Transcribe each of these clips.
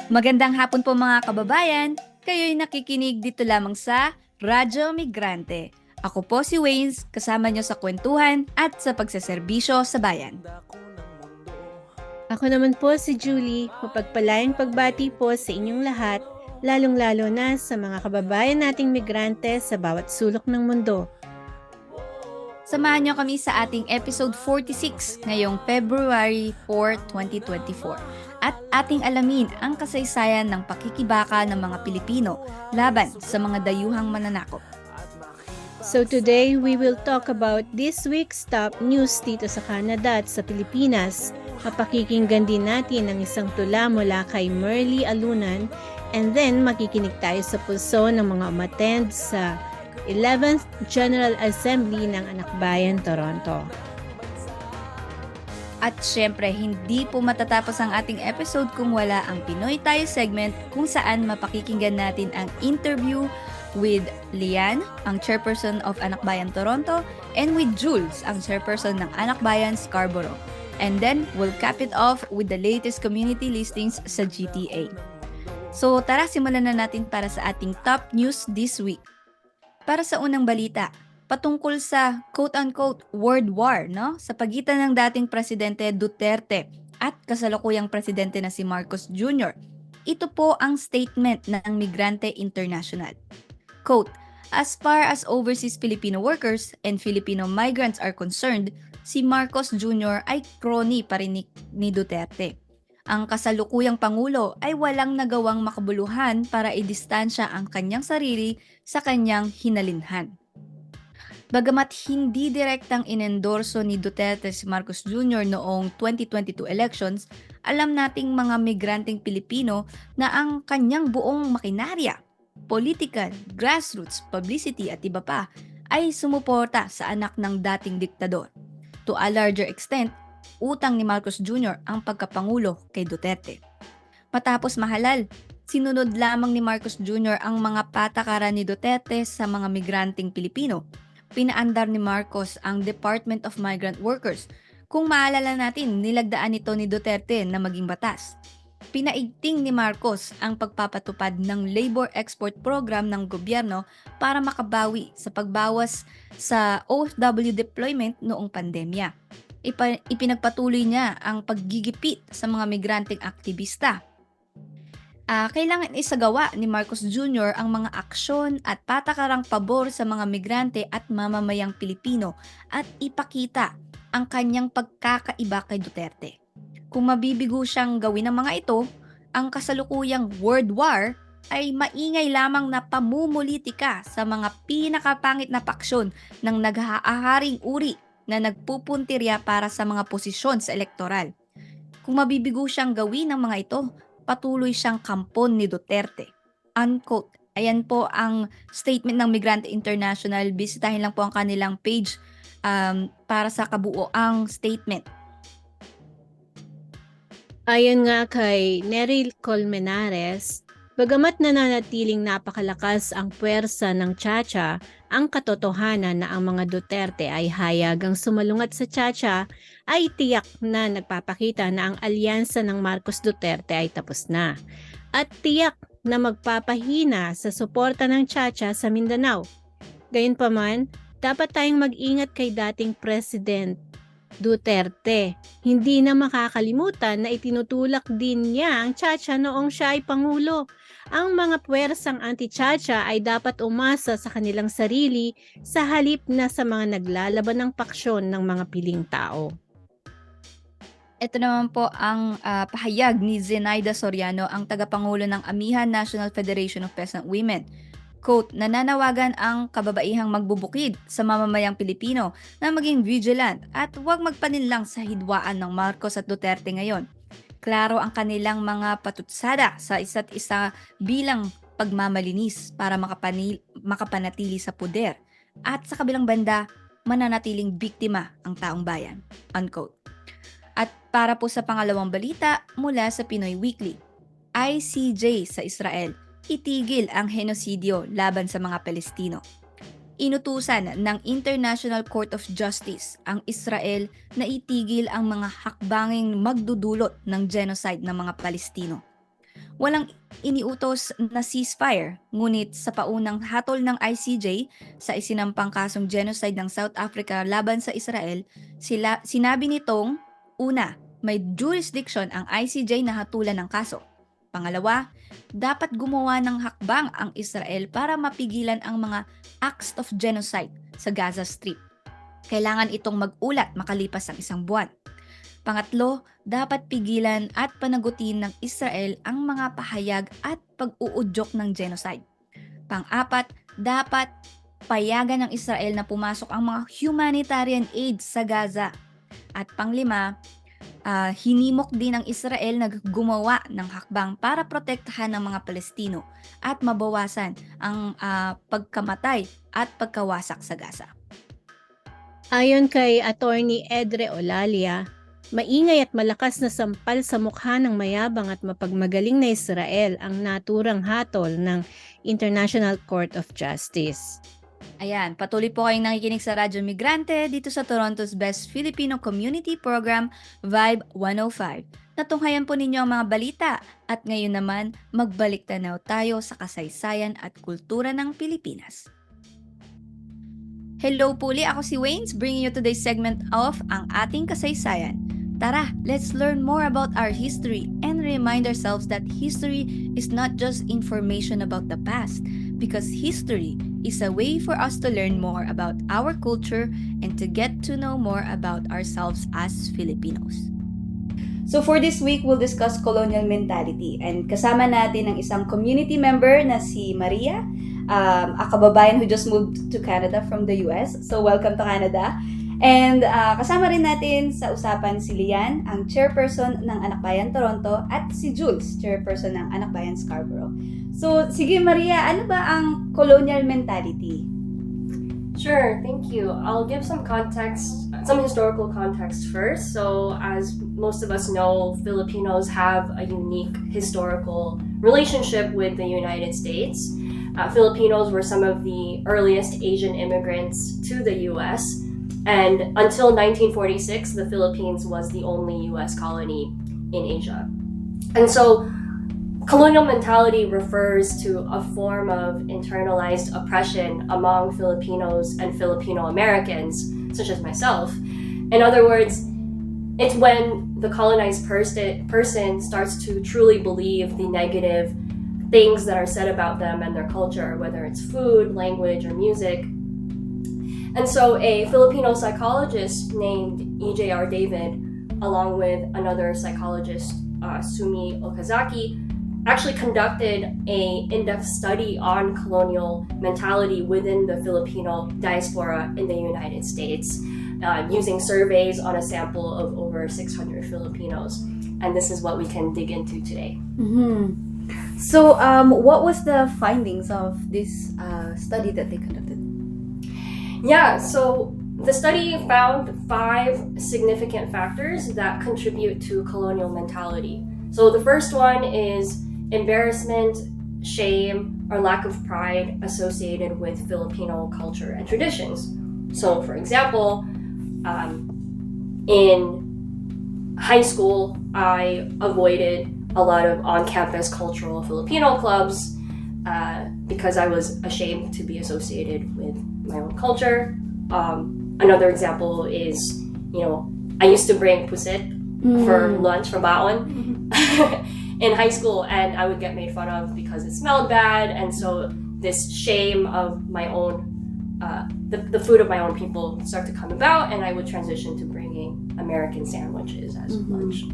Magandang hapon po mga kababayan. Kayo'y nakikinig dito lamang sa Radyo Migrante. Ako po si Waynes, kasama nyo sa kwentuhan at sa pagsaserbisyo sa bayan. Ako naman po si Julie, mapagpalayang pagbati po sa inyong lahat, lalong-lalo na sa mga kababayan nating migrante sa bawat sulok ng mundo. Samahan nyo kami sa ating episode 46 ngayong February 4, 2024 at ating alamin ang kasaysayan ng pakikibaka ng mga Pilipino laban sa mga dayuhang mananakop. So today, we will talk about this week's top news dito sa Canada at sa Pilipinas. Mapakikinggan din natin ang isang tula mula kay Merly Alunan and then makikinig tayo sa pulso ng mga umattend sa 11th General Assembly ng Anakbayan, Toronto. At syempre, hindi po matatapos ang ating episode kung wala ang Pinoy Tayo segment kung saan mapakikinggan natin ang interview with Lian, ang chairperson of Anakbayan Toronto, and with Jules, ang chairperson ng Anakbayan Scarborough. And then, we'll cap it off with the latest community listings sa GTA. So tara, simulan na natin para sa ating top news this week. Para sa unang balita, patungkol sa quote-unquote world war sa pagitan ng dating Presidente Duterte at kasalukuyang Presidente na si Marcos Jr. Ito po ang statement ng Migrante International. Quote, as far as overseas Filipino workers and Filipino migrants are concerned, si Marcos Jr. ay crony pa rin ni Duterte. Ang kasalukuyang Pangulo ay walang nagawang makabuluhan para idistansya ang kanyang sarili sa kanyang hinalinhan. Bagamat hindi direktang inendorso ni Duterte si Marcos Jr. noong 2022 elections, alam nating mga migranteng Pilipino na ang kanyang buong makinarya, political, grassroots, publicity at iba pa ay sumuporta sa anak ng dating diktador. To a larger extent, utang ni Marcos Jr. ang pagkapangulo kay Duterte. Matapos mahalal, sinunod lamang ni Marcos Jr. ang mga patakaran ni Duterte sa mga migranteng Pilipino. Pinaandar ni Marcos ang Department of Migrant Workers. Kung maalala natin, nilagdaan ito ni Duterte na maging batas. Pinaigting ni Marcos ang pagpapatupad ng Labor Export Program ng gobyerno para makabawi sa pagbawas sa OFW deployment noong pandemya. Ipinagpatuloy niya ang paggigipit sa mga migranteng aktivista. Kailangan isagawa ni Marcos Jr. ang mga aksyon at patakarang pabor sa mga migrante at mamamayang Pilipino at ipakita ang kanyang pagkakaiba kay Duterte. Kung mabibigo siyang gawin ng mga ito, ang kasalukuyang world war ay maingay lamang na pamumulitika sa mga pinakapangit na paksyon ng naghaharing uri na nagpupuntirya para sa mga posisyon sa elektoral. Kung mabibigo siyang gawin ng mga ito, patuloy siyang kampon ni Duterte. Unquote. Ayan po ang statement ng Migrante International. Bisitahin lang po ang kanilang page para sa kabuoang statement. Ayon nga kay Nery Colmenares, bagamat nananatiling napakalakas ang puwersa ng Chacha, ang katotohanan na ang mga Duterte ay hayagang sumalungat sa Chacha ay tiyak na nagpapakita na ang alyansa ng Marcos Duterte ay tapos na. At tiyak na magpapahina sa suporta ng Chacha sa Mindanao. Gayunpaman, dapat tayong mag-ingat kay dating President Duterte. Hindi na makakalimutan na itinutulak din niya ang Chacha noong siya ay Pangulo. Ang mga puwersang anti-Chacha ay dapat umasa sa kanilang sarili sa halip na sa mga naglalaban ng paksyon ng mga piling tao. Ito naman po ang pahayag ni Zenaida Soriano, ang tagapangulo ng Amihan National Federation of Peasant Women. Quote, nananawagan ang kababaihang magbubukid sa mamamayang Pilipino na maging vigilant at huwag magpaninlang sa hidwaan ng Marcos at Duterte ngayon. Klaro ang kanilang mga patutsada sa isa't isa bilang pagmamalinis para makapanatili sa puder. At sa kabilang banda, mananatiling biktima ang taong bayan. Unquote. At para po sa pangalawang balita mula sa Pinoy Weekly, ICJ sa Israel, itigil ang henosidyo laban sa mga Palestino. Inutusan ng International Court of Justice ang Israel na itigil ang mga hakbanging magdudulot ng genocide ng mga Palestino. Walang iniutos na ceasefire, ngunit sa paunang hatol ng ICJ sa isinampang kasong genocide ng South Africa laban sa Israel, sinabi nitong, una, may jurisdiction ang ICJ na hatulan ng kaso. Pangalawa, dapat gumawa ng hakbang ang Israel para mapigilan ang mga acts of genocide sa Gaza Strip. Kailangan itong mag-ulat makalipas ang 1 buwan. Pangatlo, dapat pigilan at panagutin ng Israel ang mga pahayag at pag-uudyok ng genocide. Pang-apat, dapat payagan ng Israel na pumasok ang mga humanitarian aid sa Gaza. At panglima, hinimok din ng Israel na gumawa ng hakbang para protektahan ng mga Palestino at mabawasan ang pagkamatay at pagkawasak sa Gaza. Ayon kay Attorney Edre Olalia, maingay at malakas na sampal sa mukha ng mayabang at mapagmagaling na Israel ang naturang hatol ng International Court of Justice. Ayan, patuloy po kayong nakikinig sa Radyo Migrante dito sa Toronto's Best Filipino Community Program, Vibe 105. Natunghayan po ninyo ang mga balita at ngayon naman magbalik tanaw tayo sa kasaysayan at kultura ng Pilipinas. Hello puli, ako si Waynes, bringing you today's segment of Ang Ating Kasaysayan. Tara, let's learn more about our history and remind ourselves that history is not just information about the past, because history is a way for us to learn more about our culture and to get to know more about ourselves as Filipinos. So for this week, we'll discuss colonial mentality and kasama natin ang isang community member na si Maria, a kababayan who just moved to Canada from the US. So welcome to Canada. And kasama rin natin sa usapan si Lian, ang chairperson ng Anakbayan Toronto, at si Jules, chairperson ng Anakbayan Scarborough. So sige Maria, ano ba ang colonial mentality? Sure, thank you. I'll give some context, some historical context first. So, as most of us know, Filipinos have a unique historical relationship with the United States. Filipinos were some of the earliest Asian immigrants to the U.S., and until 1946, the Philippines was the only U.S. colony in Asia. And so, colonial mentality refers to a form of internalized oppression among Filipinos and Filipino Americans, such as myself. In other words, it's when the colonized person starts to truly believe the negative things that are said about them and their culture, whether it's food, language, or music. And so a Filipino psychologist named E.J.R. David, along with another psychologist, Sumi Okazaki, actually conducted an in-depth study on colonial mentality within the Filipino diaspora in the United States, using surveys on a sample of over 600 Filipinos. And this is what we can dig into today. Mm-hmm. So, what was the findings of this study that they conducted? Yeah, so the study found 5 significant factors that contribute to colonial mentality. So the first one is embarrassment, shame, or lack of pride associated with Filipino culture and traditions. So, for example, in high school, I avoided a lot of on-campus cultural Filipino clubs because I was ashamed to be associated with my own culture. Another example is, I used to bring pusit for lunch from baon in high school, and I would get made fun of because it smelled bad, and so this shame of my own, the food of my own people start to come about, and I would transition to bringing American sandwiches as lunch.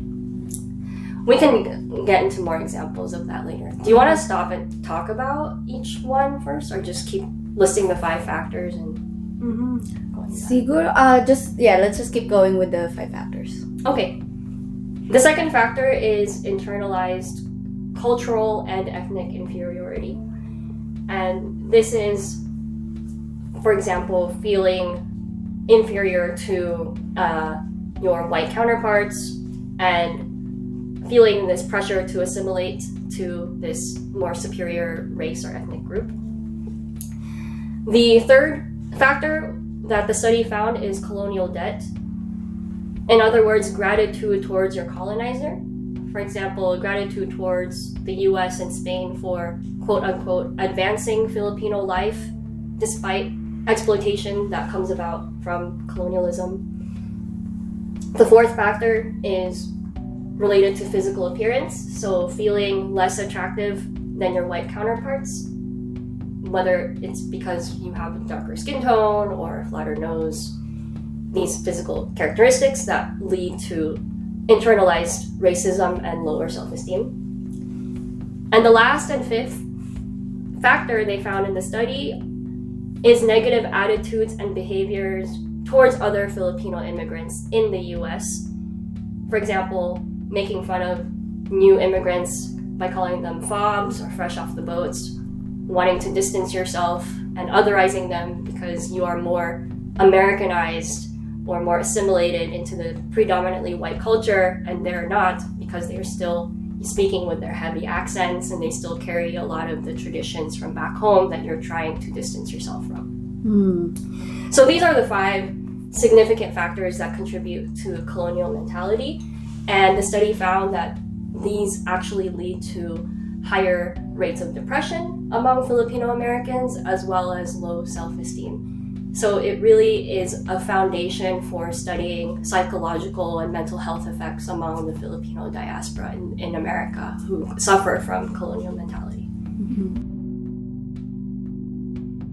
We can get into more examples of that later. Do you want to stop and talk about each one first, or just keep listing the 5 factors and going Siguro, let's just keep going with the 5 factors. Okay. The second factor is internalized cultural and ethnic inferiority. And this is, for example, feeling inferior to your white counterparts and feeling this pressure to assimilate to this more superior race or ethnic group. The third factor that the study found is colonial debt. In other words, gratitude towards your colonizer. For example, gratitude towards the US and Spain for quote unquote advancing Filipino life despite exploitation that comes about from colonialism. The fourth factor is related to physical appearance, so feeling less attractive than your white counterparts, whether it's because you have a darker skin tone or a flatter nose. These physical characteristics that lead to internalized racism and lower self-esteem. And the last and fifth factor they found in the study is negative attitudes and behaviors towards other Filipino immigrants in the US. For example, making fun of new immigrants by calling them fobs or fresh off the boats, wanting to distance yourself and otherizing them because you are more Americanized or more assimilated into the predominantly white culture, and they're not because they're still speaking with their heavy accents and they still carry a lot of the traditions from back home that you're trying to distance yourself from. So these are the 5 significant factors that contribute to colonial mentality, and the study found that these actually lead to higher rates of depression among Filipino Americans as well as low self-esteem. So it really is a foundation for studying psychological and mental health effects among the Filipino diaspora in America who suffer from colonial mentality.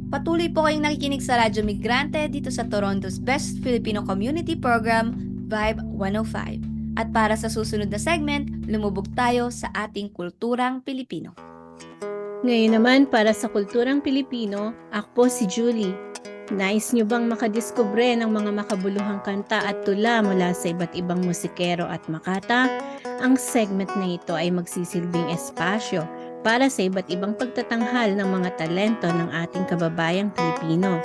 Patuloy po kayong nakikinig sa Radyo Migrante dito sa Toronto's Best Filipino Community Program, Vibe 105. At para sa susunod na segment, lumubog tayo sa ating kulturang Pilipino. Ngayon naman para sa kulturang Pilipino, ako po si Julie. Nais nyo bang makadiskubre ng mga makabuluhang kanta at tula mula sa iba't ibang musikero at makata? Ang segment na ito ay magsisilbing espasyo para sa iba't ibang pagtatanghal ng mga talento ng ating kababayang Pilipino.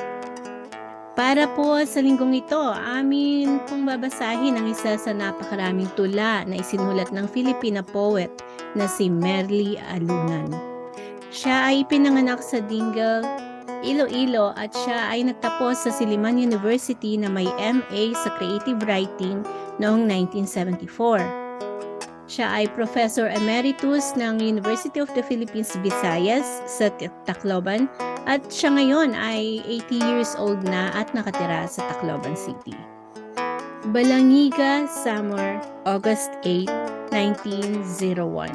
Para po sa linggong ito, amin pong babasahin ang isa sa napakaraming tula na isinulat ng Filipina poet na si Merly Alunan. Siya ay pinanganak sa Dingle, Iloilo at siya ay nagtapos sa Silliman University na may MA sa Creative Writing noong 1974. Siya ay Professor Emeritus ng University of the Philippines Visayas sa Tacloban at siya ngayon ay 80 years old na at nakatira sa Tacloban City. Balangiga, Samar, August 8, 1901.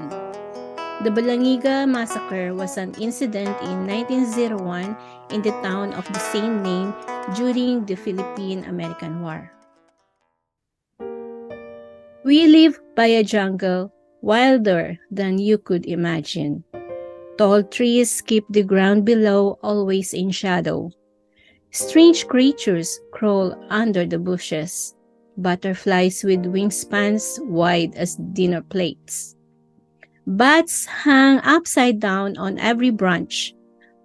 The Balangiga Massacre was an incident in 1901 in the town of the same name during the Philippine-American War. We live by a jungle wilder than you could imagine. Tall trees keep the ground below always in shadow. Strange creatures crawl under the bushes, butterflies with wingspans wide as dinner plates. Bats hang upside down on every branch.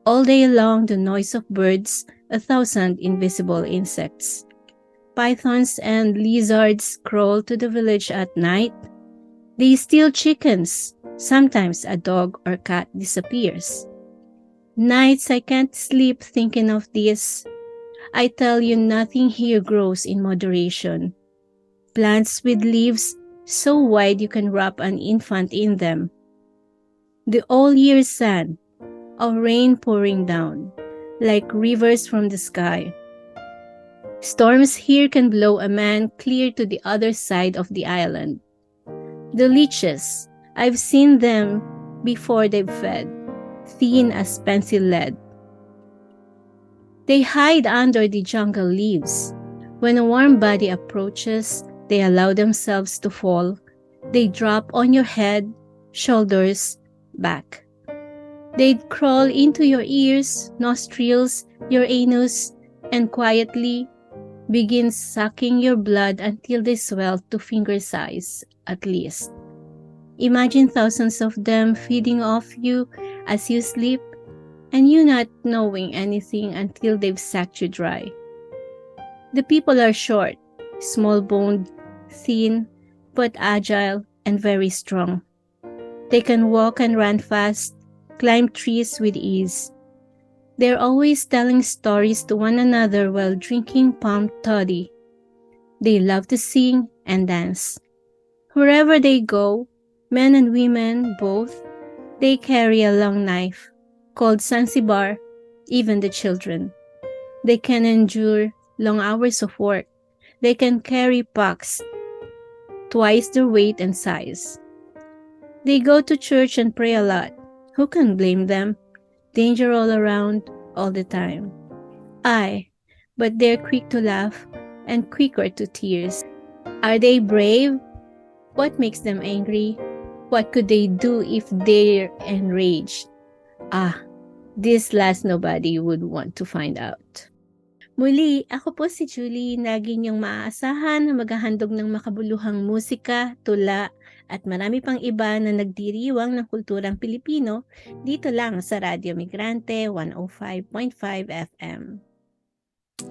All day long the noise of birds, 1,000 invisible insects. Pythons and lizards crawl to the village at night. They steal chickens. Sometimes a dog or cat disappears. Nights I can't sleep thinking of this. I tell you nothing here grows in moderation. Plants with leaves so wide you can wrap an infant in them. The all-year sun, of rain pouring down, like rivers from the sky. Storms here can blow a man clear to the other side of the island. The leeches, I've seen them before they've fed, thin as pencil lead. They hide under the jungle leaves. When a warm body approaches, they allow themselves to fall. They drop on your head, shoulders, back. They'd crawl into your ears, nostrils, your anus, and quietly begin sucking your blood until they swell to finger size, at least. Imagine thousands of them feeding off you as you sleep, and you not knowing anything until they've sucked you dry. The people are short, small-boned, thin, but agile and very strong. They can walk and run fast, climb trees with ease. They're always telling stories to one another while drinking palm toddy. They love to sing and dance. Wherever they go, Men and women, both, they carry a long knife called Zanzibar, even the children. They can endure long hours of work. They can carry packs twice their weight and size. They go to church and pray a lot. Who can blame them? Danger all around, all the time. But they're quick to laugh and quicker to tears. Are they brave? What makes them angry? What could they do if they're enraged? This last nobody would want to find out. Muli, ako po si Julie, lagi niyong maaasahan na maghahandog ng makabuluhang musika, tula, at marami pang iba na nagdiriwang ng kulturang Pilipino dito lang sa Radio Migrante 105.5 FM.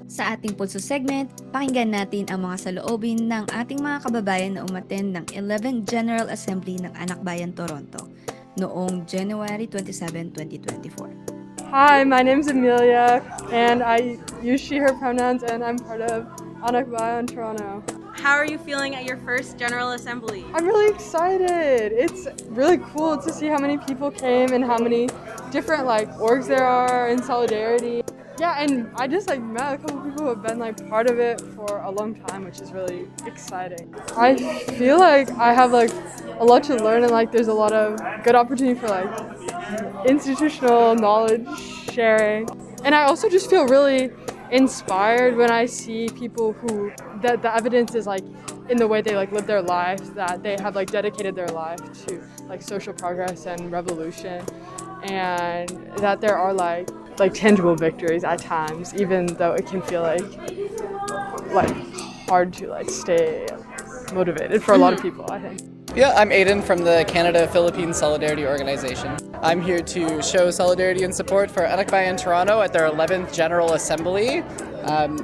Sa ating pulso segment, pakinggan natin ang mga saloobin ng ating mga kababayan na umattend ng 11th General Assembly ng Anak Bayan Toronto noong January 27, 2024. Hi, my name's Amelia, and I use she/her pronouns, and I'm part of Anak Bayan Toronto. How are you feeling at your first General Assembly? I'm really excited. It's really cool to see how many people came and how many different orgs there are in solidarity. Yeah, and I just met a couple people who have been part of it for a long time, which is really exciting. I feel like I have a lot to learn, and there's a lot of good opportunity for institutional knowledge sharing. And I also just feel really inspired when I see people who that the evidence is in the way they live their lives, that they have dedicated their life to social progress and revolution, and that there are tangible victories at times, even though it can feel hard to stay motivated for a lot of people, I think. Yeah, I'm Aiden from the Canada-Philippines Solidarity Organization. I'm here to show solidarity and support for Anak Bayan Toronto at their 11th General Assembly.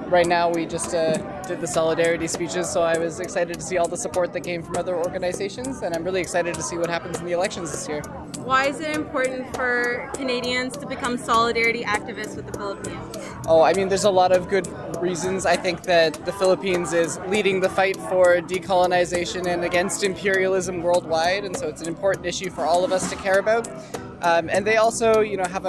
Right now we just did the solidarity speeches, so I was excited to see all the support that came from other organizations, and I'm really excited to see what happens in the elections this year. Why is it important for Canadians to become solidarity activists with the Philippines? There's a lot of good reasons. I think that the Philippines is leading the fight for decolonization and against imperialism worldwide, and so it's an important issue for all of us to care about. And they also, have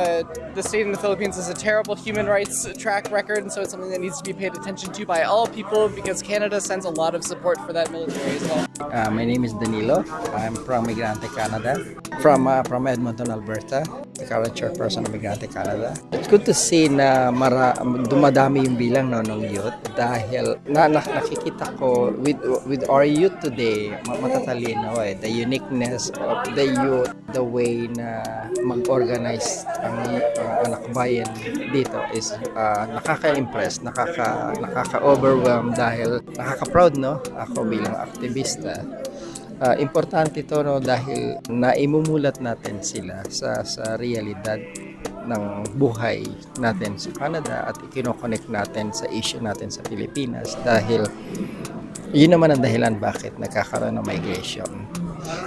the state in the Philippines has a terrible human rights track record, and so it's something that needs to be paid attention to by all people, because Canada sends a lot of support for that military as well. My name is Danilo. I'm from Migrante Canada, from Edmonton, Alberta, the current chairperson of Migrante Canada. It's good to see na dumadami yung bilang ng youth, dahil nakikita ko with our youth today, matatalino the uniqueness of the youth, the way na mag-organize ang anak bayan dito is nakaka-impress, nakaka-overwhelm, dahil nakaka-proud, ako bilang aktivista. Importante ito dahil naimumulat natin sila sa realidad ng buhay natin sa Canada at ikino-connect natin sa issue natin sa Pilipinas, dahil yun naman ang dahilan bakit nagkakaroon ng migration.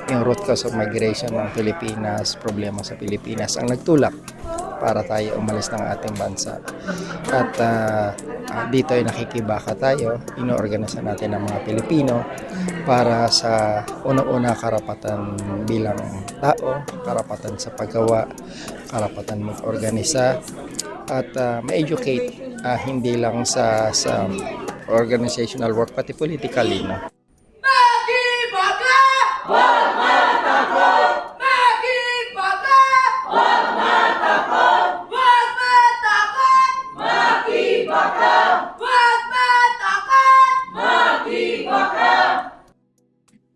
Yung root cause of migration ng Pilipinas, problema sa Pilipinas ang nagtulak para tayo umalis ng ating bansa. At dito ay nakikibaka tayo, inoorganisa natin ang mga Pilipino para sa unang-una karapatan bilang tao, karapatan sa paggawa, karapatan mag-organisa, at ma-educate hindi lang sa organizational work, pati politically,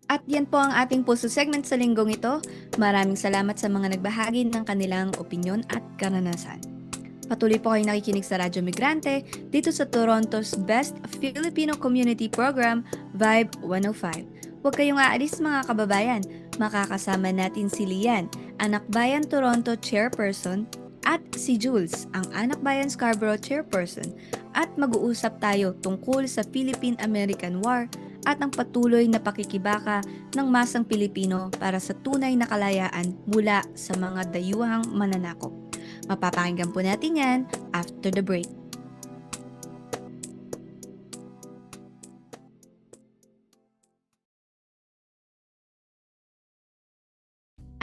At yan po ang ating pulso segment sa linggong ito. Maraming salamat sa mga nagbahagi ng kanilang opinyon at karanasan. Patuloy po kayo nakikinig sa Radyo Migrante dito sa Toronto's Best Filipino Community Program, Vibe 105. Huwag kayong aalis mga kababayan. Makakasama natin si Lian, Anak Bayan Toronto Chairperson, at si Jules, ang Anak Bayan Scarborough Chairperson, at mag-uusap tayo tungkol sa Philippine-American War at ang patuloy na pakikibaka ng masang Pilipino para sa tunay na kalayaan mula sa mga dayuhang mananakop. Mapapakinggan po natin yan after the break.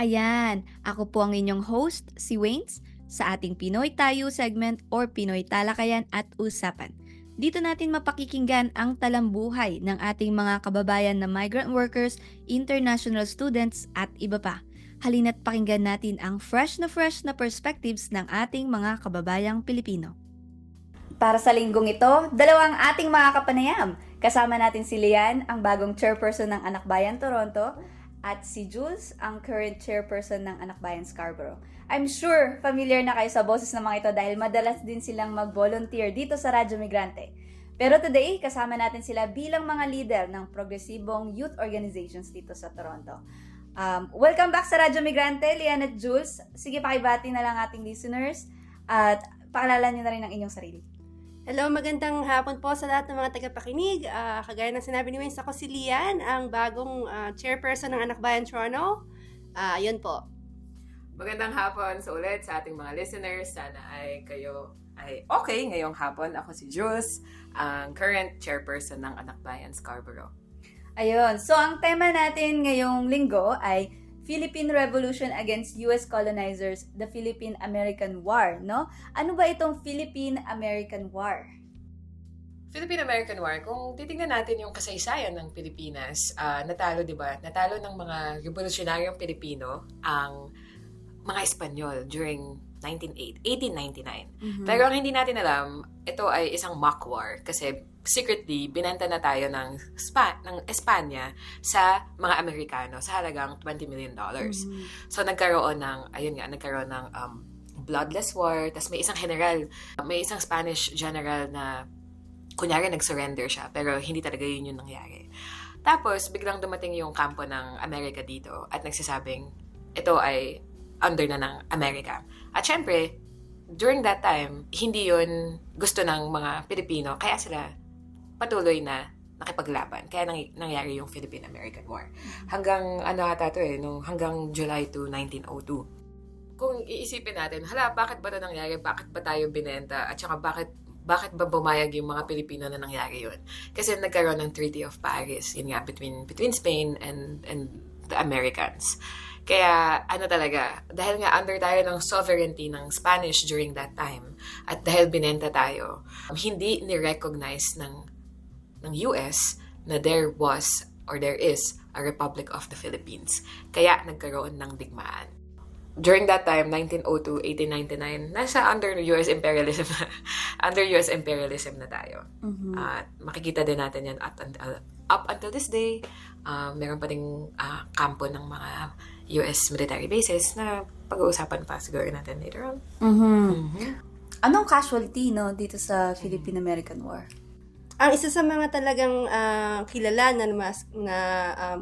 Ayan, ako po ang inyong host, si Waynes, sa ating Pinoy Tayo segment or Pinoy Talakayan at Usapan. Dito natin mapakikinggan ang talambuhay ng ating mga kababayan na migrant workers, international students at iba pa. Halina't pakinggan natin ang fresh na perspectives ng ating mga kababayang Pilipino. Para sa linggong ito, dalawa ang ating mga kapanayam. Kasama natin si Lian, ang bagong chairperson ng Anakbayan Toronto, at si Jules, ang current chairperson ng Anakbayan Scarborough. I'm sure familiar na kayo sa boses ng mga ito dahil madalas din silang mag-volunteer dito sa Radyo Migrante. Pero today, kasama natin sila bilang mga leader ng progresibong youth organizations dito sa Toronto. Welcome back sa Radyo Migrante, Lian at Jules. Sige, pakibati na lang ating listeners at pakilala niyo na rin ang inyong sarili. Hello, magandang hapon po sa lahat ng mga tagapakinig. Kagaya ng sinabi ni Wayne, ako si Lian, ang bagong chairperson ng Anakbayan Toronto. Yun po. Magandang hapon sa ulit sa ating mga listeners. Sana ay kayo ay okay ngayong hapon. Ako si Jules, ang current chairperson ng Anakbayan Scarborough. Ayun, so ang tema natin ngayong linggo ay Philippine Revolution Against US Colonizers, the Philippine-American War, no? Ano ba itong Philippine-American War? Philippine-American War, kung titingnan natin yung kasaysayan ng Pilipinas, natalo, di ba? Natalo ng mga revolusyonaryong Pilipino ang mga Espanyol during 1899. Pero ang hindi natin alam, ito ay isang mock war kasi secretly binenta na tayo ng Espanya sa mga Amerikano sa halagang $20 million. So nagkaroon ng bloodless war, tas may isang Spanish general na kunyari nag-surrender siya pero hindi talaga yun yung nangyari. Tapos biglang dumating yung kampo ng Amerika dito at nagsasabing ito ay under na ng Amerika. At syempre, during that time, hindi yun gusto ng mga Pilipino, kaya sila patuloy na nakipaglaban. Kaya nangyari yung Philippine-American War. Hanggang, hanggang July 2, 1902. Kung iisipin natin, bakit ba ito nangyari? Bakit ba tayo binenta? At saka bakit ba bumayag yung mga Pilipino na nangyari yun? Kasi nagkaroon ng Treaty of Paris, yun nga, between Spain and the Americans. Kaya dahil nga under tayo ng sovereignty ng Spanish during that time, at dahil binenta tayo, hindi ni-recognize ng US na there was or there is a Republic of the Philippines. Kaya nagkaroon ng digmaan. During that time, 1902, 1899, nasa under US imperialism na tayo. At makikita din natin yan up until this day. Meron pa ding kampo ng mga US military bases na pag-uusapan pa siguro natin later on. Anong casualty dito sa Philippine-American War? Ang isa sa mga talagang kilala na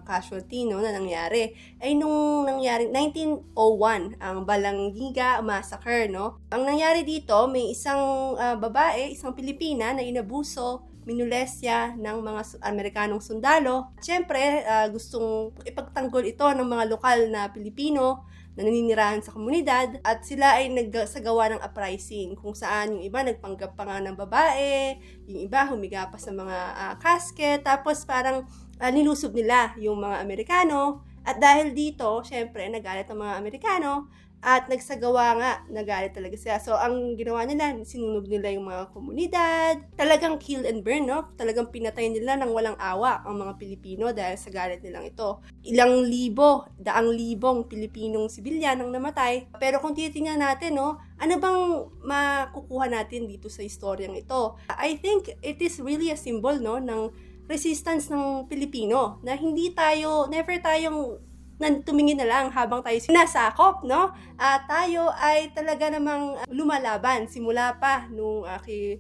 casualty na nangyari ay nung nangyari 1901, ang Balanggiga Massacre, no? Ang nangyari dito, may isang babae, isang Pilipina na inabuso, minulesya ng mga Amerikanong sundalo. Siyempre, gustong ipagtanggol ito ng mga lokal na Pilipino na naninirahan sa komunidad at sila ay nagsagawa ng uprising kung saan yung iba nagpanggap pa nga ng babae, yung iba humiga pa sa mga casket, tapos parang nilusob nila yung mga Amerikano at dahil dito, siyempre, nagalit ang mga Amerikano at nagalit talaga sila. So, ang ginawa nila, sinunog nila yung mga komunidad. Talagang kill and burn, no? Talagang pinatay nila ng walang awa ang mga Pilipino dahil sa galit nilang ito. Daang libong Pilipinong sibilyan ang namatay. Pero kung titingnan natin, no, ano bang makukuha natin dito sa istoryang ito? I think it is really a symbol, no, ng resistance ng Pilipino na never tayong tumingin na lang habang tayo sinasakop, no? At tayo ay talaga namang lumalaban simula pa nung kay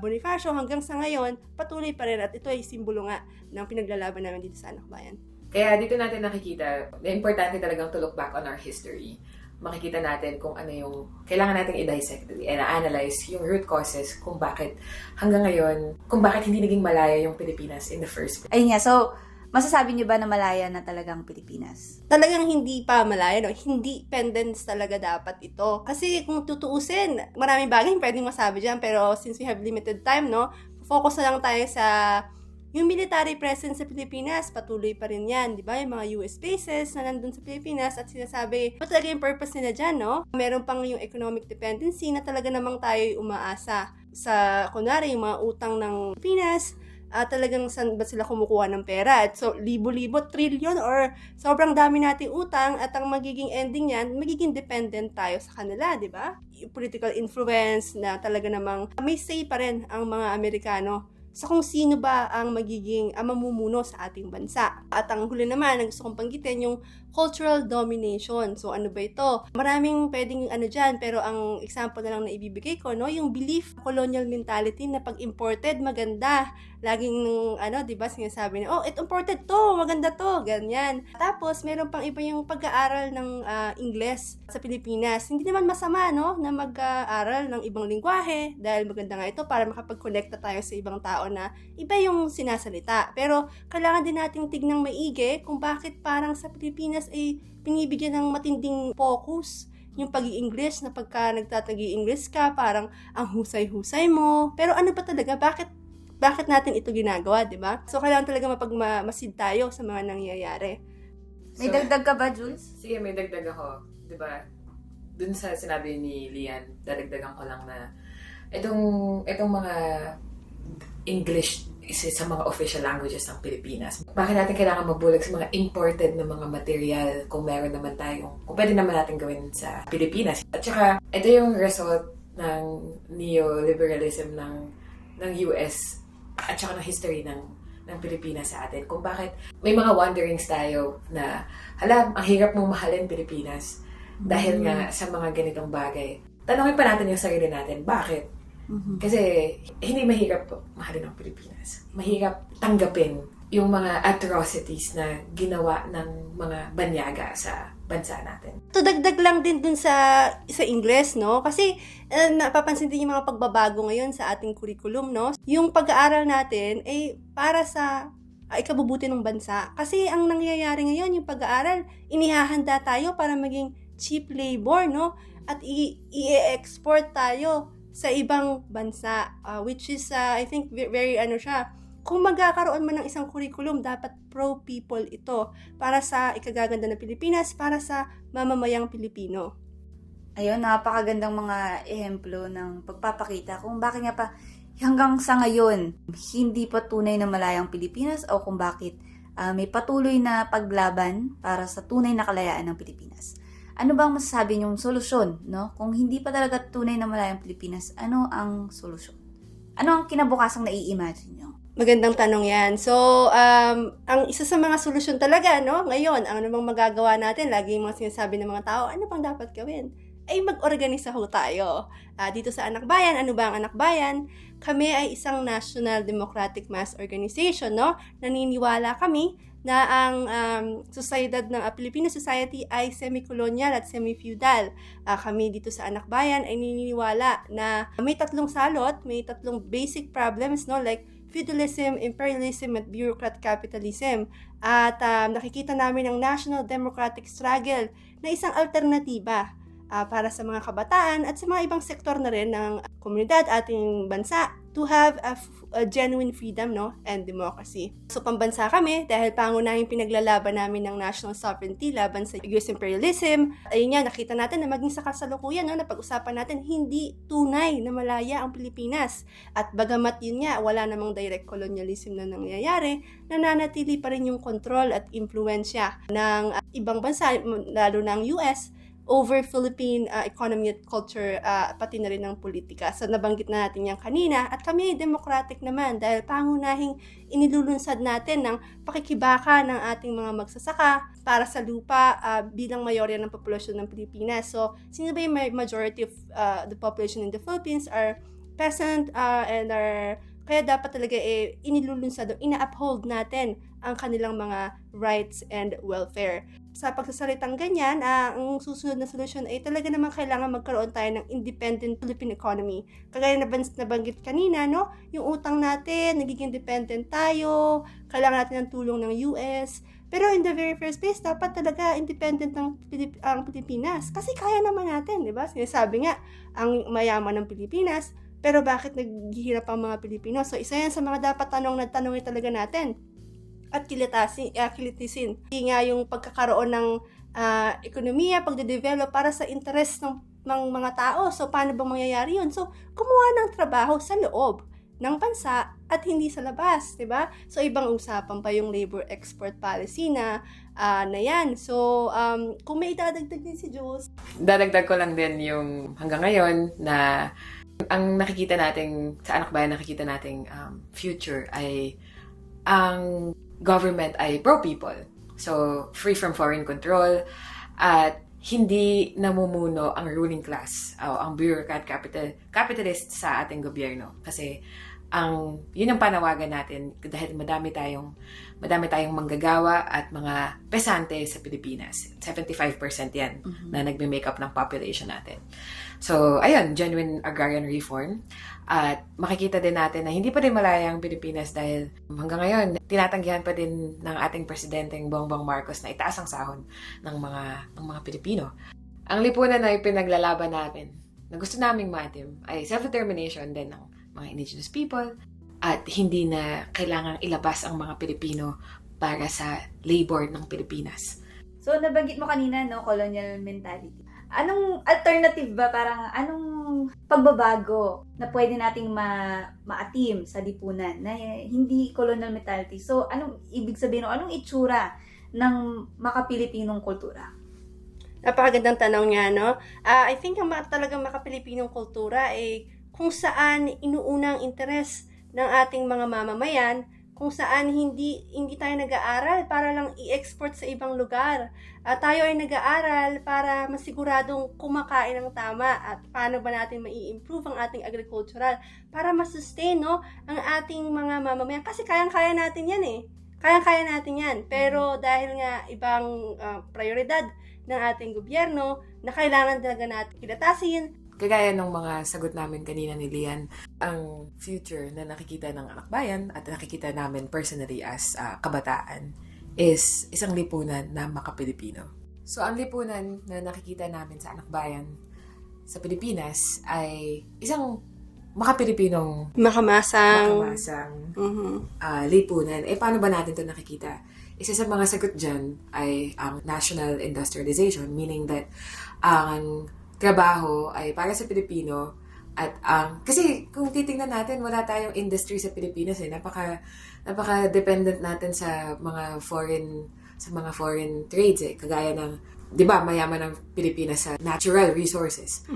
Bonifacio hanggang sa ngayon, patuloy pa rin at ito ay simbolo nga ng pinaglalaban namin dito sa Anakbayan. Kaya dito natin nakikita na importante talagang to look back on our history. Makikita natin kung ano yung kailangan nating i-dissect and analyze yung root causes kung bakit hanggang ngayon, kung bakit hindi naging malaya yung Pilipinas in the first place. Ayun nga, so masasabi niyo ba na malaya na talagang Pilipinas? Talagang hindi pa malaya, no? Independence talaga dapat ito. Kasi kung tutuusin, maraming bagay pwedeng masabi dyan. Pero since we have limited time, no? Focus na lang tayo sa Yung military presence sa Pilipinas, patuloy pa rin yan, di ba? Yung mga US bases na nandun sa Pilipinas at sinasabi, ano talaga yung purpose nila dyan, no? Meron pang yung economic dependency na talaga namang tayo umaasa sa, kunwari, yung mga utang ng Pilipinas, talagang saan ba sila kumukuha ng pera? At so, libo-libo, trillion, or sobrang dami nating utang at ang magiging ending yan, magiging dependent tayo sa kanila, di ba? Yung political influence na talaga namang may say pa rin ang mga Amerikano sa kung sino ba ang magiging mamumuno sa ating bansa. At ang huli naman, ang gusto kong panggitin, yung cultural domination. So ano ba ito? Maraming pwedeng dyan, pero ang example na lang na ibibigay ko, no, yung belief, colonial mentality na pag imported, maganda. Laging, di ba, sinasabi na, oh, it imported to, maganda to, ganyan. Tapos, meron pang iba yung pag-aaral ng Ingles sa Pilipinas. Hindi naman masama, no, na mag-aaral ng ibang lingwahe, dahil maganda nga ito para makapag-connecta tayo sa ibang tao na iba yung sinasalita. Pero, kailangan din nating tignang maigi kung bakit parang sa Pilipinas ay pinibigyan ng matinding focus yung pag-i-English na pagka nagtatagi-English ka, parang ang husay-husay mo. Pero ano ba talaga? Bakit natin ito ginagawa, di ba? So, kailangan talaga mapagmasid tayo sa mga nangyayari. May dagdag ka ba, Jules? Sige, may dagdag ako. Diba? Dun sa sinabi ni Lian, dadagdagan ko lang na itong mga English isa sa mga official languages ng Pilipinas. Bakit natin kailangan mabulag sa mga imported na mga material kung meron naman tayong, kung pwede naman natin gawin sa Pilipinas. At saka, ito yung result ng neoliberalism ng US at saka ng history ng Pilipinas sa atin. Kung bakit may mga wonderings tayo na, ang hirap mong mahalin Pilipinas dahil nga sa mga ganitong bagay. Tanungin pa natin yung sarili natin, bakit? Kasi hindi mahirap mahalin ang Pilipinas. Mahirap tanggapin yung mga atrocities na ginawa ng mga banyaga sa bansa natin. To dagdag lang din dun sa Ingles, no? Kasi napapansin din yung mga pagbabago ngayon sa ating curriculum, no? Yung pag-aaral natin ay para sa ikabubuti ng bansa. Kasi ang nangyayari ngayon, yung pag-aaral, inihahanda tayo para maging cheap labor, no? At i-export tayo sa ibang bansa, which is, I think, very, kung magkakaroon man ng isang curriculum, dapat pro-people ito para sa ikagaganda ng Pilipinas, para sa mamamayang Pilipino. Ayun, napakagandang mga ehemplo ng pagpapakita kung bakit nga pa hanggang sa ngayon, hindi pa tunay na malayang Pilipinas o kung bakit may patuloy na paglaban para sa tunay na kalayaan ng Pilipinas. Ano bang masasabi niyong solusyon, no? Kung hindi pa talaga tunay na malayang Pilipinas, ano ang solusyon? Ano ang kinabukasang nai-imagine niyo? Magandang tanong yan. So, ang isa sa mga solusyon talaga, no? Ngayon, ang ano bang magagawa natin? Lagi yung mga sinasabi ng mga tao, ano bang dapat gawin? Ay mag-organisa ho tayo. Dito sa Anak Bayan, ano ba ang Anak Bayan? Kami ay isang National Democratic Mass Organization, no? Naniniwala kami na ang sociedad ng Filipino society ay semi-colonial at semi-feudal. Kami dito sa Anak Bayan ay naniniwala na may tatlong salot, may tatlong basic problems, no? Like feudalism, imperialism, at bureaucrat capitalism. At nakikita namin ang national democratic struggle na isang alternatiba para sa mga kabataan at sa mga ibang sektor na rin ng komunidad, ating bansa, to have a genuine freedom, no, and democracy. So, pambansa kami dahil pangunahing pinaglalaban namin ng national sovereignty laban sa US imperialism. Ayun nga, nakita natin na maging sa kasalukuyan, no, na pag-usapan natin, hindi tunay na malaya ang Pilipinas. At bagamat yun nga, wala namang direct colonialism na nangyayari, nananatili pa rin yung control at impluensya ng ibang bansa, lalo ng US, over Philippine economy at culture, pati na rin ng politika. So, nabanggit na natin yan kanina. At kami ay democratic naman dahil pangunahing inilulunsad natin ng pakikibaka ng ating mga magsasaka para sa lupa bilang mayorya ng populasyon ng Pilipinas. So, sino ba yung majority of the population in the Philippines are peasant and are... Kaya dapat talaga inilulunsad o ina-uphold natin ang kanilang mga rights and welfare. Sa pagsasalitang ganyan, ang susunod na solusyon ay talaga naman kailangan magkaroon tayo ng independent Philippine economy. Kagaya na nabanggit kanina, no? Yung utang natin, nagiging dependent tayo, kailangan natin ng tulong ng US. Pero in the very first place, dapat talaga independent ang Pilipinas. Kasi kaya naman natin, di ba? Sinasabi nga, ang mayaman ng Pilipinas, Pero bakit naghihirap ang mga Pilipino? So, isa yan sa mga dapat tanongin talaga natin at kilitisin. Hindi nga yung pagkakaroon ng ekonomiya, pagde-develop para sa interest ng mga tao. So, paano bang mangyayari yun? So, gumawa ng trabaho sa loob ng bansa at hindi sa labas, 'di ba? So ibang usapan pa yung labor export policy na yan. So kung may idadagdag din si Jules. Dadagdag ko lang din yung hanggang ngayon na ang nakikita nating sa Anak Bayan, nakikita nating future ay ang government ay pro-people. So, free from foreign control at hindi namumuno ang ruling class o ang bureaucrat capitalist sa ating gobyerno. Kasi yun ang panawagan natin dahil madami tayong manggagawa at mga pesante sa Pilipinas. 75% yan na nagme-make up ng population natin. So, ayun, genuine agrarian reform. At makikita din natin na hindi pa rin malaya ang Pilipinas dahil hanggang ngayon, tinatanggihan pa din ng ating presidenteng Bongbong Marcos na itaas ang sahod ng mga Pilipino. Ang lipunan na ipinaglalaban namin na gusto naming maatim ay self-determination din ng mga indigenous people at hindi na kailangang ilabas ang mga Pilipino para sa labor ng Pilipinas. So, nabanggit mo kanina, no, colonial mentality. Anong alternative ba? Parang anong pagbabago na pwede nating maatim sa lipunan na hindi colonial mentality? So, anong ibig sabihin o anong itsura ng makapilipinong kultura? Napakagandang tanong niya, no? I think ang talagang makapilipinong kultura ay kung saan inuunang interes ng ating mga mamamayan, kung saan hindi tayo nag-aaral para lang i-export sa ibang lugar. Tayo ay nag-aaral para masiguradong kumakain ng tama at paano ba natin mai-improve ang ating agricultural para masustain, no, ang ating mga mamamayan. Kasi kayang-kaya natin yan eh. Kayang-kaya natin yan. Pero dahil nga ibang prioridad ng ating gobyerno na kailangan talaga natin kilatasin. Kagaya ng mga sagot namin kanina ni Lian, ang future na nakikita ng Anak Bayan at nakikita namin personally as kabataan is isang lipunan na makapilipino. So ang lipunan na nakikita namin sa Anak Bayan sa Pilipinas ay isang makapilipinong Makamasang lipunan. Paano ba natin ito nakikita? Isa sa mga sagot dyan ay ang national industrialization, meaning that ang trabaho ay para sa Pilipino at kasi kung titingnan natin, wala tayong industry sa Pilipinas eh. Napaka-dependent natin sa mga foreign trades eh. Kagaya ng, 'di ba, mayaman ng Pilipinas sa natural resources.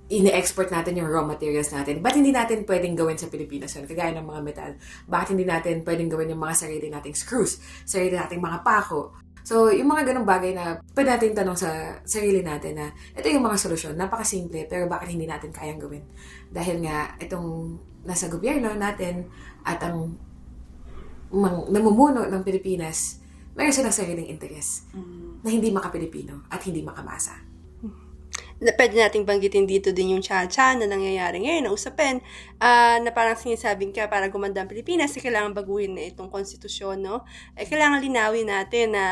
Ine-export natin yung raw materials natin. Ba't hindi natin pwedeng gawin sa Pilipinas yun? Kagaya ng mga metal. Bakit hindi natin pwedeng gawin yung mga sarili nating screws, sarili nating mga pako? So, yung mga ganung bagay na pwede natin tanong sa sarili natin na ito yung mga solusyon, napakasimple, pero bakit hindi natin kayang gawin? Dahil nga, itong nasa gobyerno natin at ang namumuno ng Pilipinas, mayroon silang sariling interes na hindi makapilipino at hindi makamasa. Pwede nating banggitin dito din yung Chacha na nangyayari ngayon na usapin na parang sinasabing ka para gumanda ang Pilipinas kailangan baguhin na itong konstitusyon, no? Kailangan linawin natin na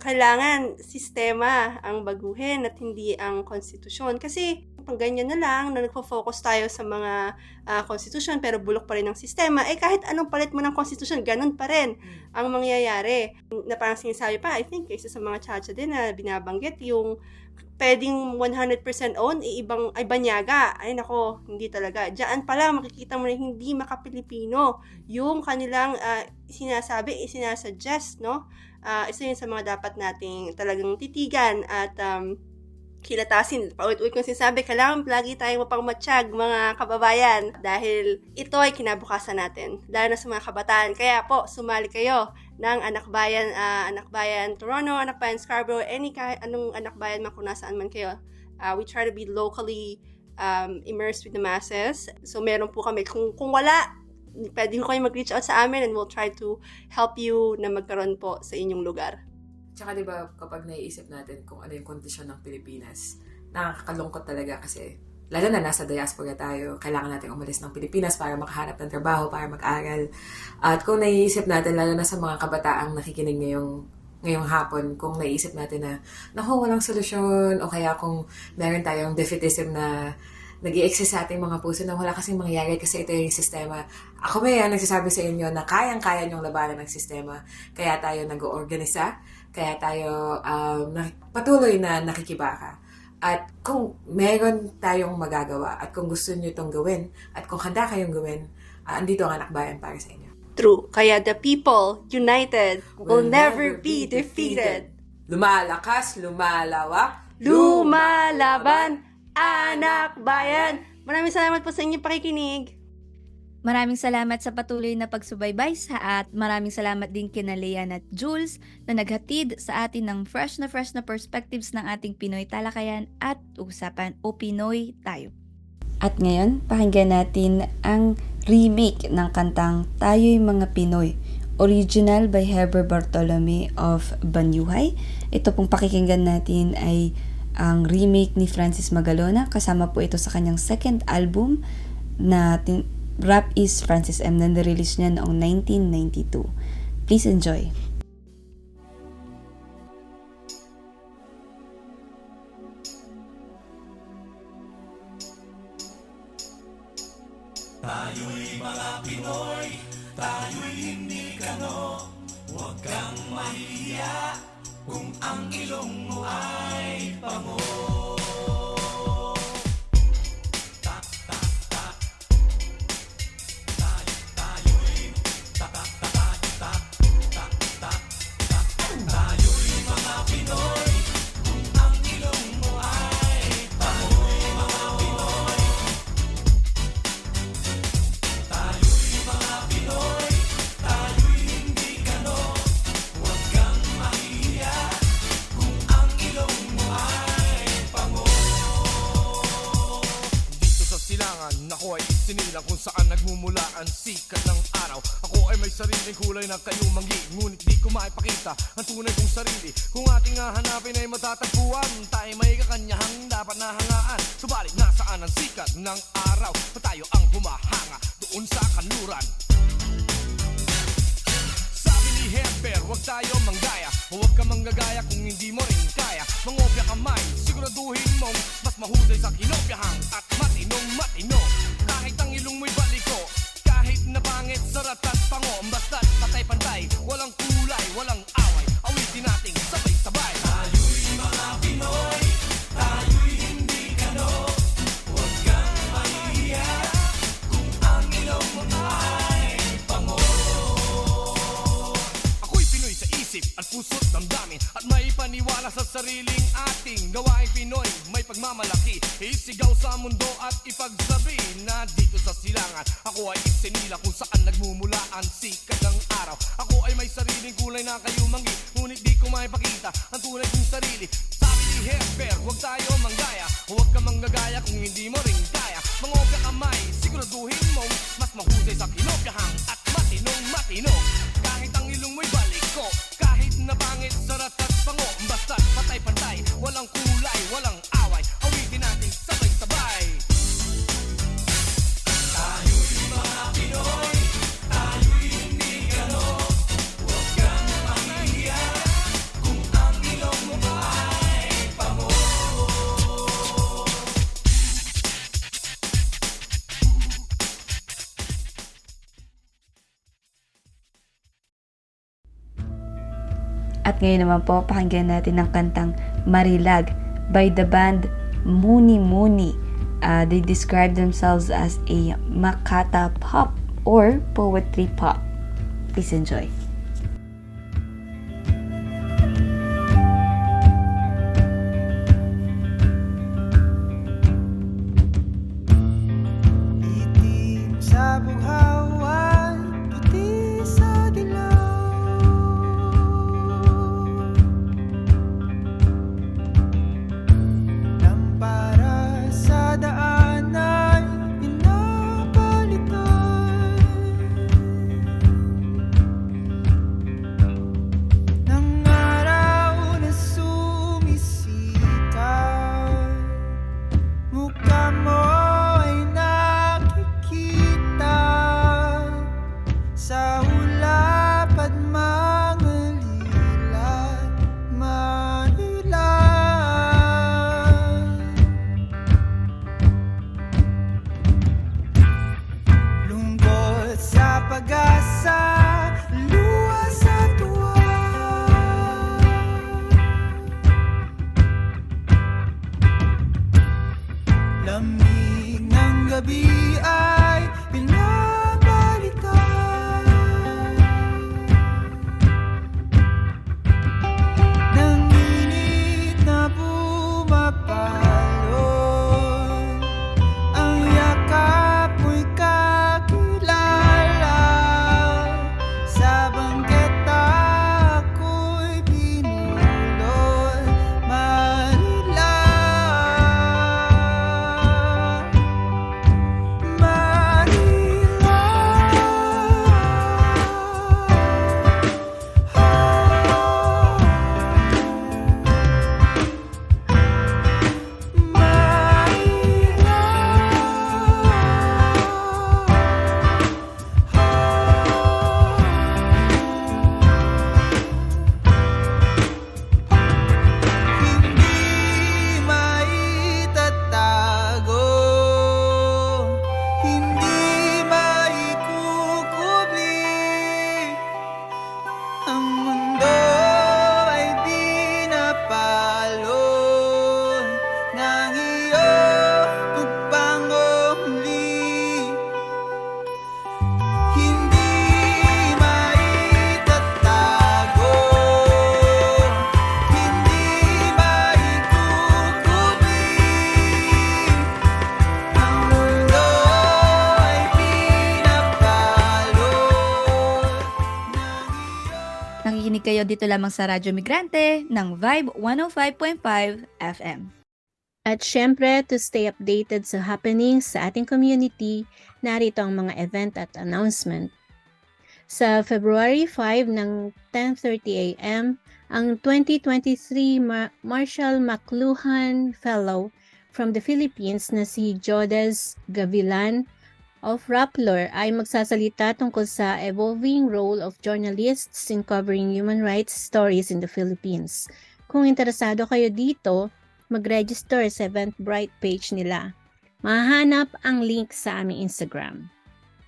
kailangan sistema ang baguhin at hindi ang konstitusyon. Kasi pag ganyan na lang, na nagpo-focus tayo sa mga konstitusyon pero bulok pa rin ang sistema, kahit anong palit mo ng konstitusyon, ganun pa rin ang mangyayari. Na parang sinasabi pa, I think, isa sa mga Chacha din na binabanggit, yung pwedeng 100% own, ay banyaga. Ay nako, hindi talaga. Diyan pala makikita mo na hindi makapilipino yung kanilang sinasuggest, no? Isa yun sa mga dapat nating talagang titigan at kilatasin. Paulit-ulit kong sinasabi, kailangan lagi tayong mapangmatsyag, mga kababayan, dahil ito ay kinabukasan natin, lalo na sa mga kabataan. Kaya po, sumali kayo ng Anak Bayan Toronto, Anak Bayan Scarborough, anong Anak Bayan man kung nasaan man kayo. We try to be locally immersed with the masses. So meron po kami, kung wala, pwede ko kayo mag-reach out sa amin and we'll try to help you na magkaroon po sa inyong lugar. Tsaka diba, kapag naiisip natin kung ano yung kondisyon ng Pilipinas, nakakalungkot talaga kasi lalo na nasa diaspora tayo, kailangan natin umalis ng Pilipinas para makahanap ng trabaho, para mag-aral. At kung naiisip natin, lalo na sa mga kabataang nakikinig ngayong hapon, kung naiisip natin na, naku, walang solusyon, o kaya kung meron tayong defeatism na nag-i-exist sa ating mga puso na wala kasing mangyayari kasi ito yung sistema. Ako ba yan nagsasabi sa inyo na kayang-kaya niyong labanan ng sistema. Kaya tayo nag-oorganisa, kaya tayo patuloy na nakikibaka. At kung meron tayong magagawa at kung gusto niyo itong gawin at kung handa kayong gawin, andito ang Anak Bayan para sa inyo. True. Kaya the people united will never be defeated. Lumalakas, lumalawak, Lumalaban, Anak Bayan! Maraming salamat po sa inyong pakikinig. Maraming salamat sa patuloy na pagsubaybay at maraming salamat din kina Lian at Jules na naghatid sa atin ng fresh na perspectives ng ating Pinoy talakayan at usapan o Pinoy tayo. At ngayon, pakinggan natin ang remake ng kantang Tayo'y Mga Pinoy, original by Heber Bartolome of Banyuhay. Ito pong pakikinggan natin ay ang remake ni Francis Magalona, kasama po ito sa kanyang second album na Rap is Francis M. na nirelease niya noong 1992. Please enjoy. Tayo'y mga Pinoy, tayo'y hindi kano. Huwag kang mahiya kung ang ilong mo ay pango. Tayo'y mga Pinoy, kung ang ilong mo ay pango. Mga Pinoy, tayo'y mga Pinoy, tayo'y hindi kano. Huwag kang mahiya kung ang ilong mo ay pango. Dito sa silangan, ako ay isinilang kung saan nagmumula ang sikat ng araw. Ako ay may sariling kulay na kayo manggi, ngunit di ko maipakita ang tunay kong sarili. Kung ating hahanapin ay matatagpuan, tayo may kakanyahang dapat nahangaan. Subalit nasaan ang sikat ng araw, tayo ang humahanga doon sa kanluran. Sabi ni Heber, huwag tayo manggaya, huwag ka manggagaya kung hindi mo rin kaya. Mangopya ka man, siguraduhin mong mas mahusay sa kinopyahang at matino. Kahit ang ilong mo'y baliko, kahit na pangit, sarat at pango, basta't patay-pantay, walang kulay, walang away, awitin nating sabay-sabay. Tayo'y mga Pinoy, tayo'y hindi kano. Huwag kang mahihiya kung ang ilong mo ay pango. Ako'y Pinoy sa isip at puso't damdamin, at may paniwala sa sariling ating gawaing Pinoy. May pagmamalaki, isigaw sa mundo at ipagsabi na dito sa silangan ako ay isinila kung saan nagmumula ang sikat ng araw. Ako ay may sariling kulay na kayo manggi, ngunit di ko maipakita ang tunay kong sarili. Sabi ni Heber, huwag tayo manggaya, huwag ka manggagaya kung hindi mo rin kaya. Mangopya kamay, siguraduhin mong mas mahusay sa kinopyahang at matino. Kahit ang ilong mo'y baliko, kahit na pangit, sarat at pango, basta't patay-pantay, walang kulay, walang away, awitin natin sabay-sabay. Tayo'y mga Pinoy, tayo'y hindi kano. Huwag kang mahihiya kung ang ilong mo ay pango. At ngayon naman po, pakinggan natin ang kantang Marilag by the band Muni Muni. They describe themselves as a Makata pop or poetry pop. Please enjoy. Itim sa bughawan, puti sa dilaw. Lampara sa daan ay pinapalitan. lamig ng gabi ay pinabalikan ng init na pumapalon. Ang yakap mo'y kakilala, sa bangketa ako'y pinulot. Manila, Manila, hindi maitatago, hindi maikukubli. Ang mundo ay pinapalo ng iyong pagpanguli. Hindi maitatago, hindi maikukubli. Ang mundo ay pinapalo ng iyong. Nakikinig kayo dito lamang sa Radyo Migrante ng Vibe 105.5 FM. At syempre, to stay updated sa happenings sa ating community, narito ang mga event at announcement. Sa February 5 ng 10:30 a.m., ang 2023 Marshall McLuhan Fellow from the Philippines na si Jodes Gavilan of Rappler ay magsasalita tungkol sa evolving role of journalists in covering human rights stories in the Philippines. Kung interesado kayo dito, mag-register sa Eventbrite page nila. Mahanap ang link sa aming Instagram.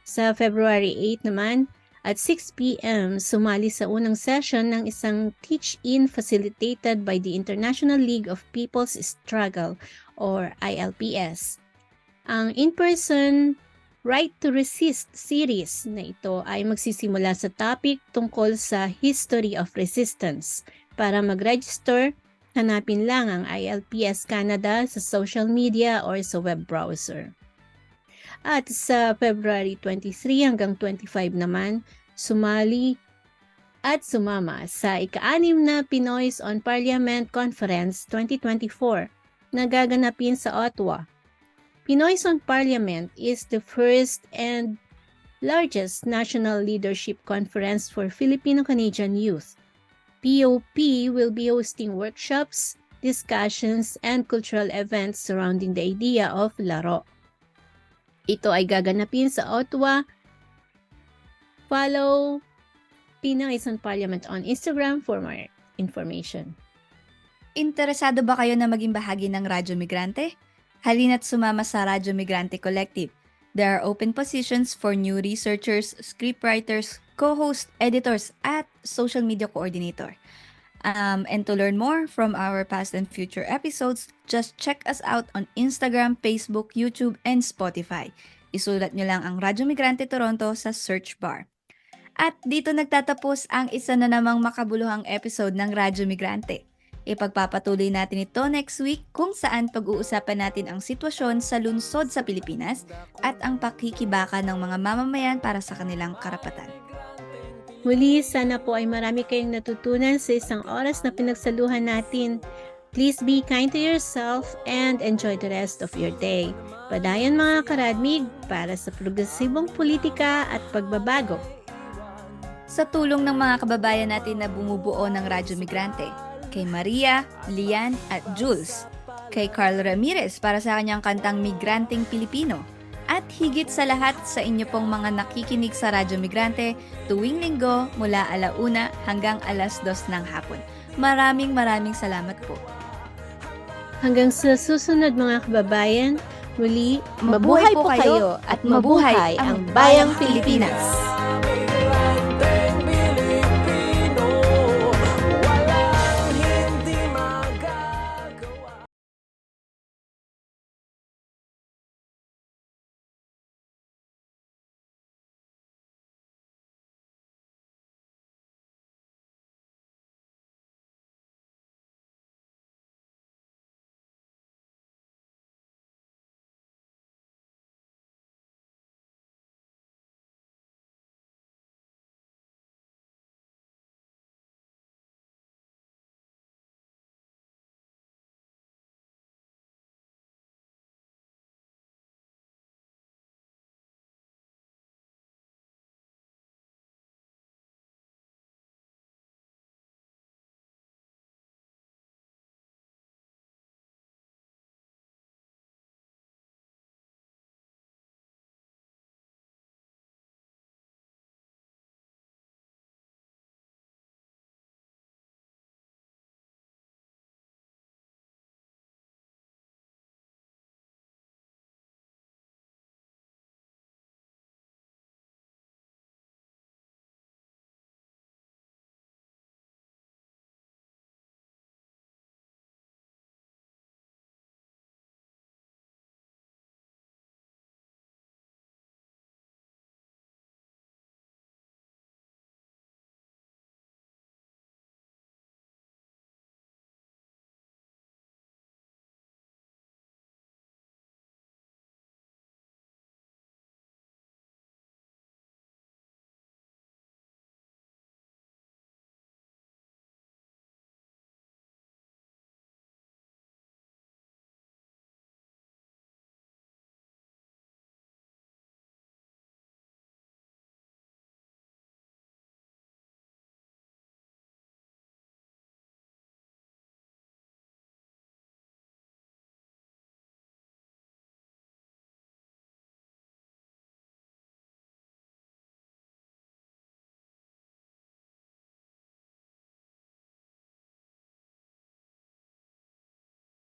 Sa February 8 naman, at 6 p.m., sumali sa unang session ng isang teach-in facilitated by the International League of People's Struggle or ILPS. Ang in-person Right to Resist series na ito ay magsisimula sa topic tungkol sa history of resistance. Para mag-register, hanapin lang ang ILPS Canada sa social media or sa web browser. At sa February 23 hanggang 25 naman, sumali at sumama sa ika-6 na Pinoys on Parliament Conference 2024 na gaganapin sa Ottawa. Pinoys on Parliament is the first and largest national leadership conference for Filipino-Canadian youth. POP will be hosting workshops, discussions, and cultural events surrounding the idea of laro. Ito ay gaganapin sa Ottawa. Follow Pinoys on Parliament on Instagram for more information. Interesado ba kayo na maging bahagi ng Radyo Migrante? Halina't sumama sa Radyo Migrante Collective. There are open positions for new researchers, scriptwriters, co-host, editors, at social media coordinator. And to learn more from our past and future episodes, just check us out on Instagram, Facebook, YouTube, and Spotify. Isulat nyo lang ang Radyo Migrante Toronto sa search bar. At dito nagtatapos ang isa na namang makabuluhang episode ng Radyo Migrante. Ipagpapatuloy natin ito next week kung saan pag-uusapan natin ang sitwasyon sa lungsod sa Pilipinas at ang pakikibaka ng mga mamamayan para sa kanilang karapatan. Muli, sana po ay marami kayong natutunan sa isang oras na pinagsaluhan natin. Please be kind to yourself and enjoy the rest of your day. Padayon mga karadmig para sa progresibong politika at pagbabago. Sa tulong ng mga kababayan natin na bumubuo ng Radyo Migrante, kay Maria, Lian at Jules, kay Carl Ramirez para sa kanyang kantang Migranteng Pilipino, at higit sa lahat sa inyo pong mga nakikinig sa Radyo Migrante tuwing linggo mula 1:00 hanggang 2:00 ng hapon. Maraming salamat po. Hanggang sa susunod mga kababayan, muli, mabuhay po kayo at mabuhay ang Bayang Pilipinas!